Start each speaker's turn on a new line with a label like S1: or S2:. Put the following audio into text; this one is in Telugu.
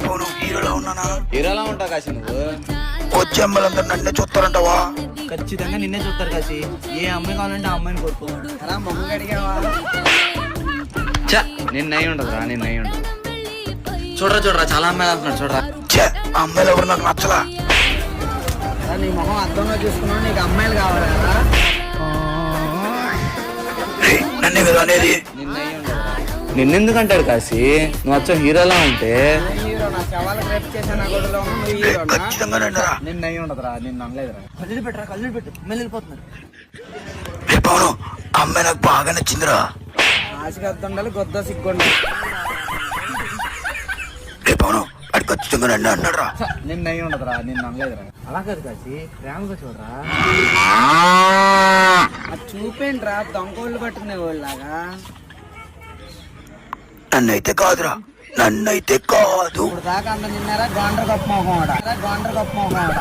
S1: పవను హీరోలా ఉన్నానా?
S2: హీరోలా ఉంటావు కాశీ నువ్వు.
S1: వచ్చే అమ్మాయిలందరూ నన్నే చూస్తారంటావా?
S3: ఖచ్చితంగా నిన్నే చూస్తారు కాశీ. ఏ అమ్మాయి కావాలంటే ఆ అమ్మాయిని కోరుకో.
S4: అలా మొహం అడిగావా?
S2: నిన్నయ్యి ఉండదురా, నిన్నయ్యి ఉండదు. చూడరా చాలా అమ్మాయిలు అంటున్నాడు చూడరా.
S1: ఛే, ఆ అమ్మాయిలు ఎవరు నాకు నచ్చలా.
S4: నీ మొహం అర్థంలో చూసుకున్నావు, నీకు అమ్మాయిలు కావాలి కదా?
S1: నన్నే కదా అనేది.
S2: నిన్నయ్యి ఉండదురా. నిన్నెందుకంటాడు కాశీ? నువ్వు వచ్చావు హీరోలా ఉంటే.
S4: హీరో నా శవాలకు రేపు చేశాను ఆ గొడవలో నువ్వు హీరోనా?
S1: ఖచ్చితంగా రండిరా.
S4: నిన్నయ్యి ఉండదురా, నిన్ను అనలేదురా.
S3: కళ్ళు పెట్టరా, కళ్ళు పెట్టు. మళ్ళీ వెళ్ళిపోతున్నారు.
S1: రే పవను, ఆ అమ్మాయి నాకు బాగా నచ్చిందిరా.
S4: ఆశకి అర్థం గొద్ద సిగ్గుండి.
S1: రే పవను, అది ఖచ్చితంగా నన్ను అన్నాడు రా.
S4: నిన్నయ్యి ఉండదురా, నిన్ను అనలేదురా.
S3: అలా కాదు కాశీ, ప్రేమగా చూడరా.
S4: అది చూపేంట్రా, దొంగోళ్ళు పట్టుకునే వాళ్ళలాగా.
S1: నన్నైతే కాదురా, నన్నైతే కాదు.
S4: ఇప్పుడు దాకా అంత నిన్నారా గోండ్ర గొప్ప మొహం గోండ్ర గొప్ప మొహం